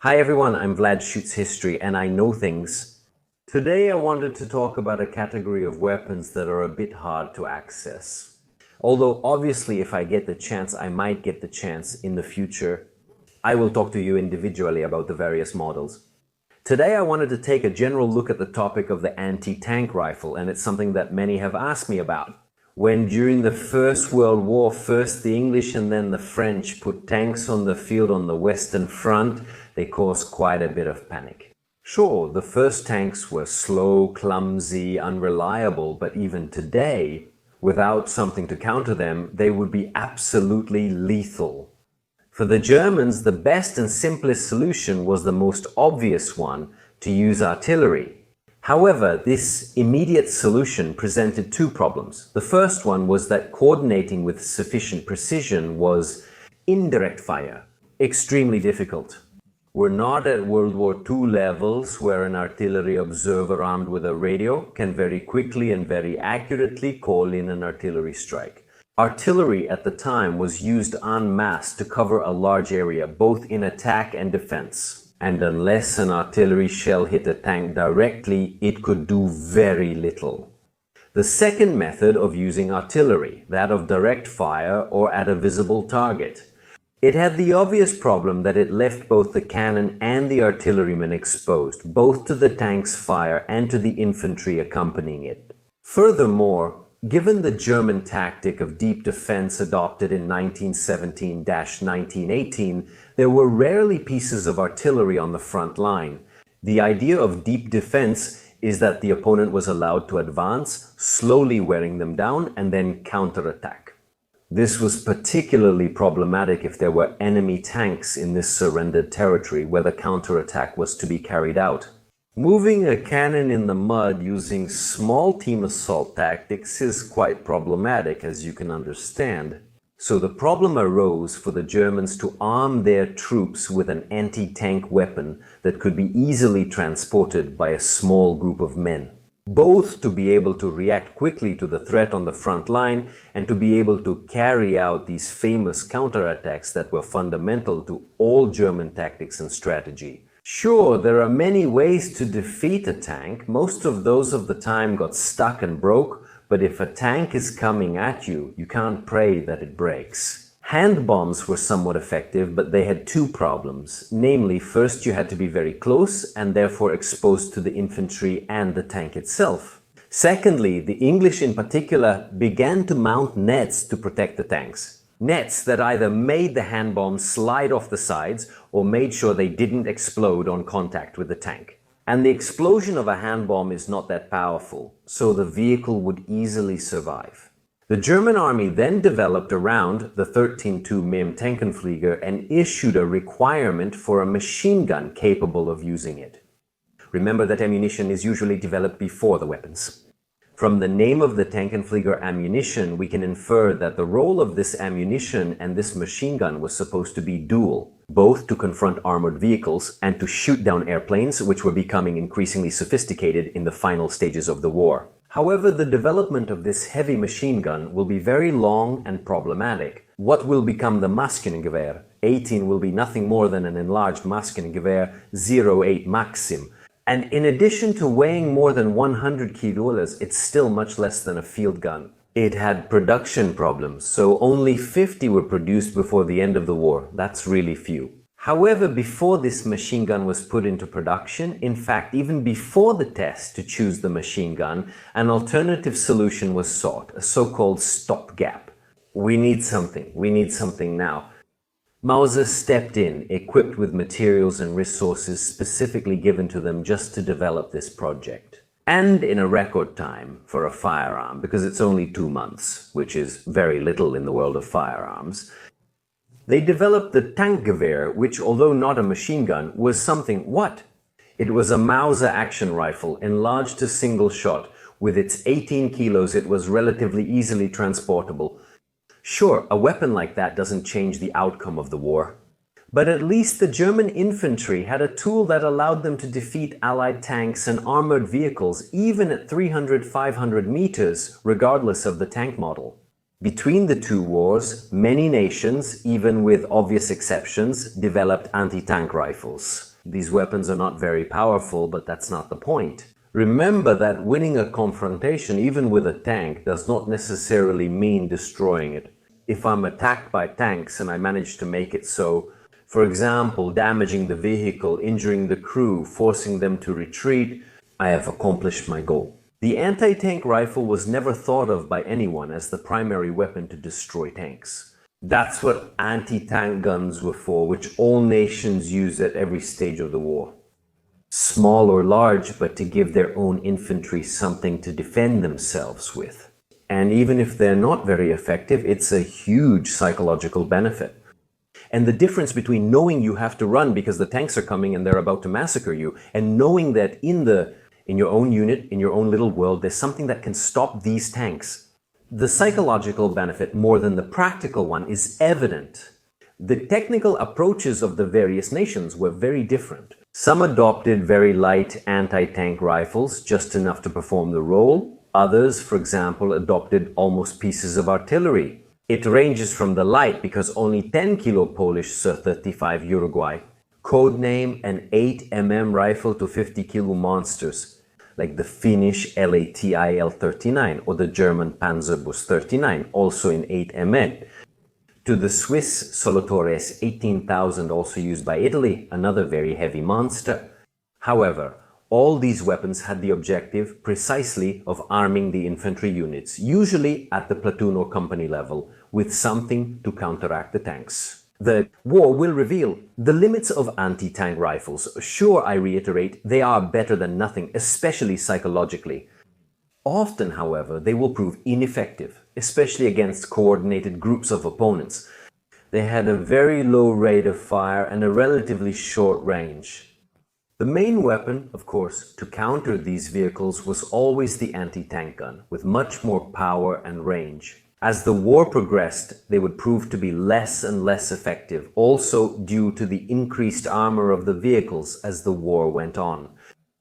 Hi everyone, I'm Vlad Shoots History and I know things. Today I wanted to talk about a category of weapons that are a bit hard to access. Although obviously if I get the chance, I might get the chance in the future. I will talk to you individually about the various models. Today I wanted to take a general look at the topic of the anti-tank rifle, and it's something that many have asked me about. When during the First World War, first the English and then the French put tanks on the field on the Western Front, they caused quite a bit of panic. Sure, the first tanks were slow, clumsy, unreliable, but even today, without something to counter them, they would be absolutely lethal. For the Germans, the best and simplest solution was the most obvious one, to use artillery. However, this immediate solution presented two problems. The first one was that coordinating with sufficient precision was indirect fire, extremely difficult. We're not at World War II levels where an artillery observer armed with a radio can very quickly and very accurately call in an artillery strike. Artillery at the time was used en masse to cover a large area, both in attack and defense. And unless an artillery shell hit a tank directly, it could do very little. The second method of using artillery, that of direct fire or at a visible target, it had the obvious problem that it left both the cannon and the artilleryman exposed, both to the tank's fire and to the infantry accompanying it. Furthermore, given the German tactic of deep defense adopted in 1917-1918, there were rarely pieces of artillery on the front line. The idea of deep defense is that the opponent was allowed to advance, slowly wearing them down, and then counterattack. This was particularly problematic if there were enemy tanks in this surrendered territory where the counterattack was to be carried out. Moving a cannon in the mud using small team assault tactics is quite problematic, as you can understand. So the problem arose for the Germans to arm their troops with an anti-tank weapon that could be easily transported by a small group of men, both to be able to react quickly to the threat on the front line and to be able to carry out these famous counterattacks that were fundamental to all German tactics and strategy. Sure, there are many ways to defeat a tank. Most of those of the time got stuck and broke, but if a tank is coming at you, you can't pray that it breaks. Hand bombs were somewhat effective, but they had two problems. Namely, first you had to be very close and therefore exposed to the infantry and the tank itself. Secondly, the English in particular began to mount nets to protect the tanks. Nets that either made the hand bombs slide off the sides or made sure they didn't explode on contact with the tank. And the explosion of a hand bomb is not that powerful, so the vehicle would easily survive. The German army then developed around the 13.2 mm Tankenflieger and issued a requirement for a machine gun capable of using it. Remember that ammunition is usually developed before the weapons. From the name of the Tankenflieger ammunition, we can infer that the role of this ammunition and this machine gun was supposed to be dual, both to confront armored vehicles and to shoot down airplanes, which were becoming increasingly sophisticated in the final stages of the war. However, the development of this heavy machine gun will be very long and problematic. What will become the Maschinengewehr? 18 will be nothing more than an enlarged Maschinengewehr 08 Maxim. And in addition to weighing more than 100 kilos, it's still much less than a field gun. It had production problems, so only 50 were produced before the end of the war. That's really few. However, before this machine gun was put into production, in fact, even before the test to choose the machine gun, an alternative solution was sought, a so-called stopgap. We need something now. Mauser stepped in, equipped with materials and resources specifically given to them just to develop this project. And in a record time for a firearm, because it's only 2 months, which is very little in the world of firearms. They developed the Tankgewehr, which, although not a machine gun, was something what? It was a Mauser action rifle, enlarged to single shot. With its 18 kilos, it was relatively easily transportable. Sure, a weapon like that doesn't change the outcome of the war. But at least the German infantry had a tool that allowed them to defeat Allied tanks and armored vehicles even at 300-500 meters, regardless of the tank model. Between the two wars, many nations, even with obvious exceptions, developed anti-tank rifles. These weapons are not very powerful, but that's not the point. Remember that winning a confrontation, even with a tank, does not necessarily mean destroying it. If I'm attacked by tanks and I manage to make it so, for example, damaging the vehicle, injuring the crew, forcing them to retreat, I have accomplished my goal. The anti-tank rifle was never thought of by anyone as the primary weapon to destroy tanks. That's what anti-tank guns were for, which all nations used at every stage of the war. Small or large, but to give their own infantry something to defend themselves with. And even if they're not very effective, it's a huge psychological benefit. And the difference between knowing you have to run because the tanks are coming and they're about to massacre you, and knowing that in your own unit, in your own little world, there's something that can stop these tanks. The psychological benefit, more than the practical one, is evident. The technical approaches of the various nations were very different. Some adopted very light anti-tank rifles, just enough to perform the role. Others, for example, adopted almost pieces of artillery. It ranges from the light because only 10 kilo Polish Sur-35 Uruguay, codename an 8mm rifle to 50 kilo monsters, like the Finnish LATIL 39 or the German Panzerbus 39, also in 8mm, to the Swiss Solotores 18,000, also used by Italy, another very heavy monster. However, all these weapons had the objective precisely of arming the infantry units, usually at the platoon or company level, with something to counteract the tanks. The war will reveal the limits of anti-tank rifles. Sure, I reiterate, they are better than nothing, especially psychologically. Often, however, they will prove ineffective, especially against coordinated groups of opponents. They had a very low rate of fire and a relatively short range. The main weapon, of course, to counter these vehicles was always the anti-tank gun, with much more power and range. As the war progressed, they would prove to be less and less effective, also due to the increased armor of the vehicles as the war went on.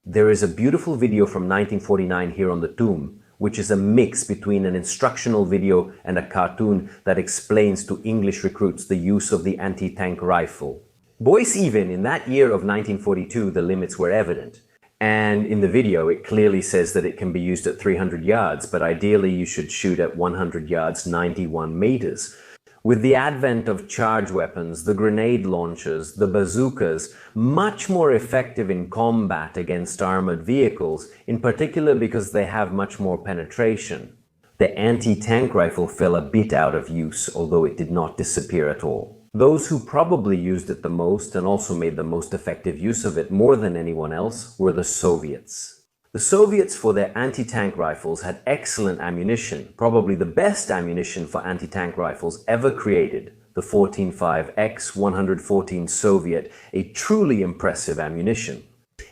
There is a beautiful video from 1949 here on the tomb, which is a mix between an instructional video and a cartoon that explains to English recruits the use of the anti-tank rifle. Boyce even in that year of 1942, the limits were evident. And in the video, it clearly says that it can be used at 300 yards, but ideally you should shoot at 100 yards, 91 meters. With the advent of charge weapons, the grenade launchers, the bazookas, much more effective in combat against armored vehicles, in particular because they have much more penetration. The anti-tank rifle fell a bit out of use, although it did not disappear at all. Those who probably used it the most and also made the most effective use of it more than anyone else were the Soviets. The Soviets, for their anti-tank rifles, had excellent ammunition, probably the best ammunition for anti-tank rifles ever created, the 14.5 X-114 Soviet, a truly impressive ammunition.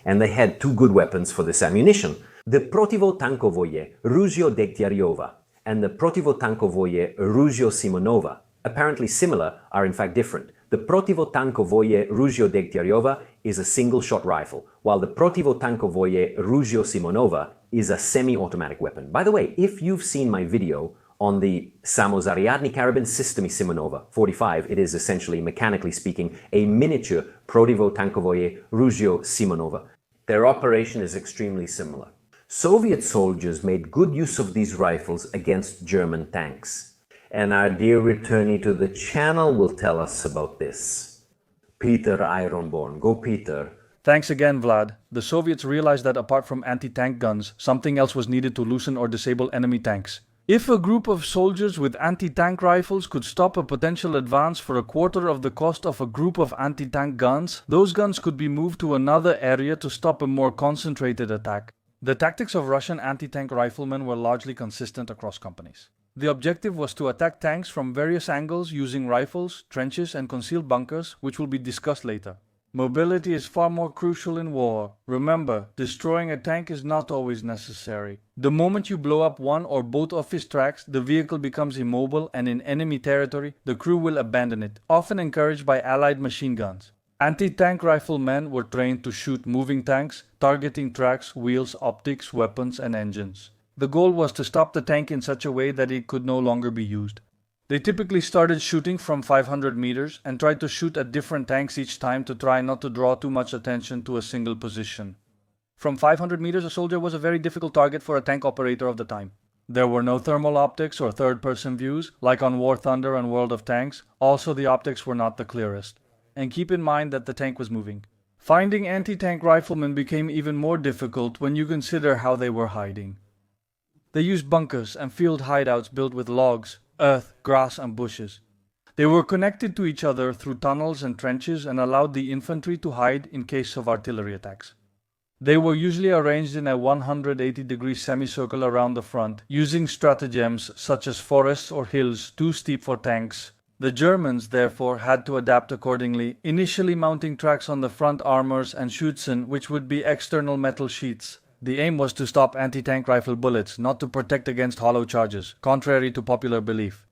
And they had two good weapons for this ammunition, the Protivotankovoye Ruzhio Degtyaryova and the Protivotankovoye Ruzhio Simonova. Apparently similar, are in fact different. The Protivotankovoye Ruzhio Degtyaryova is a single-shot rifle, while the Protivotankovoye Ruzhio Simonova is a semi-automatic weapon. By the way, if you've seen my video on the Samozaryadny Karabin Systemy Simonova 45, it is essentially, mechanically speaking, a miniature Protivotankovoye Ruzhio Simonova. Their operation is extremely similar. Soviet soldiers made good use of these rifles against German tanks. And our dear returnee to the channel will tell us about this. Peter Ironborn. Go, Peter. Thanks again, Vlad. The Soviets realized that apart from anti-tank guns, something else was needed to loosen or disable enemy tanks. If a group of soldiers with anti-tank rifles could stop a potential advance for a quarter of the cost of a group of anti-tank guns, those guns could be moved to another area to stop a more concentrated attack. The tactics of Russian anti-tank riflemen were largely consistent across companies. The objective was to attack tanks from various angles using rifles, trenches, and concealed bunkers, which will be discussed later. Mobility is far more crucial in war. Remember, destroying a tank is not always necessary. The moment you blow up one or both of his tracks, the vehicle becomes immobile, and in enemy territory, the crew will abandon it, often encouraged by Allied machine guns. Anti-tank riflemen were trained to shoot moving tanks, targeting tracks, wheels, optics, weapons, and engines. The goal was to stop the tank in such a way that it could no longer be used. They typically started shooting from 500 meters and tried to shoot at different tanks each time to try not to draw too much attention to a single position. From 500 meters, a soldier was a very difficult target for a tank operator of the time. There were no thermal optics or third-person views, like on War Thunder and World of Tanks. Also, the optics were not the clearest. And keep in mind that the tank was moving. Finding anti-tank riflemen became even more difficult when you consider how they were hiding. They used bunkers and field hideouts built with logs, earth, grass, and bushes. They were connected to each other through tunnels and trenches and allowed the infantry to hide in case of artillery attacks. They were usually arranged in a 180-degree semicircle around the front, using stratagems such as forests or hills too steep for tanks. The Germans, therefore, had to adapt accordingly, initially mounting tracks on the front armors and Schützen, which would be external metal sheets. The aim was to stop anti-tank rifle bullets, not to protect against hollow charges, contrary to popular belief.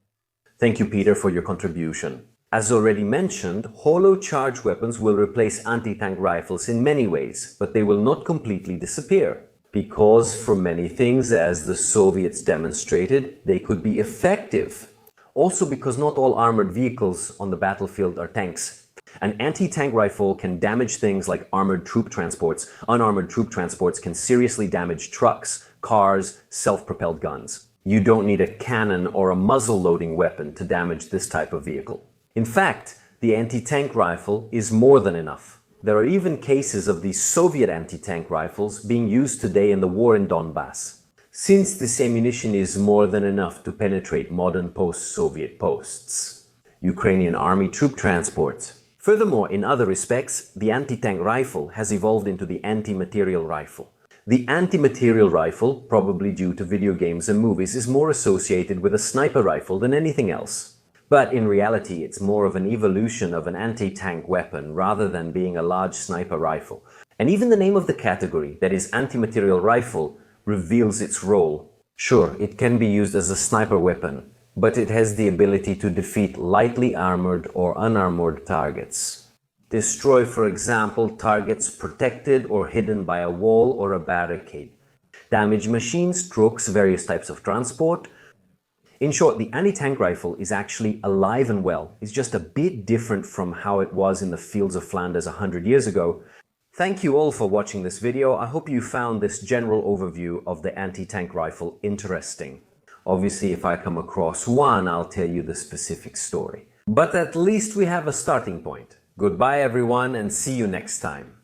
Thank you, Peter, for your contribution. As already mentioned, hollow charge weapons will replace anti-tank rifles in many ways, but they will not completely disappear. Because for many things, as the Soviets demonstrated, they could be effective. Also because not all armored vehicles on the battlefield are tanks. An anti-tank rifle can damage things like armored troop transports. Unarmored troop transports can seriously damage trucks, cars, self-propelled guns. You don't need a cannon or a muzzle-loading weapon to damage this type of vehicle. In fact, the anti-tank rifle is more than enough. There are even cases of these Soviet anti-tank rifles being used today in the war in Donbass. Since this ammunition is more than enough to penetrate modern post-Soviet posts, Ukrainian army troop transports. Furthermore, in other respects, the anti-tank rifle has evolved into the anti-material rifle. The anti-material rifle, probably due to video games and movies, is more associated with a sniper rifle than anything else. But in reality, it's more of an evolution of an anti-tank weapon rather than being a large sniper rifle. And even the name of the category, that is anti-material rifle, reveals its role. Sure, it can be used as a sniper weapon, but it has the ability to defeat lightly armored or unarmored targets. Destroy, for example, targets protected or hidden by a wall or a barricade. Damage machines, trucks, various types of transport. In short, the anti-tank rifle is actually alive and well. It's just a bit different from how it was in the fields of Flanders 100 years ago. Thank you all for watching this video. I hope you found this general overview of the anti-tank rifle interesting. Obviously, if I come across one, I'll tell you the specific story. But at least we have a starting point. Goodbye everyone, and see you next time.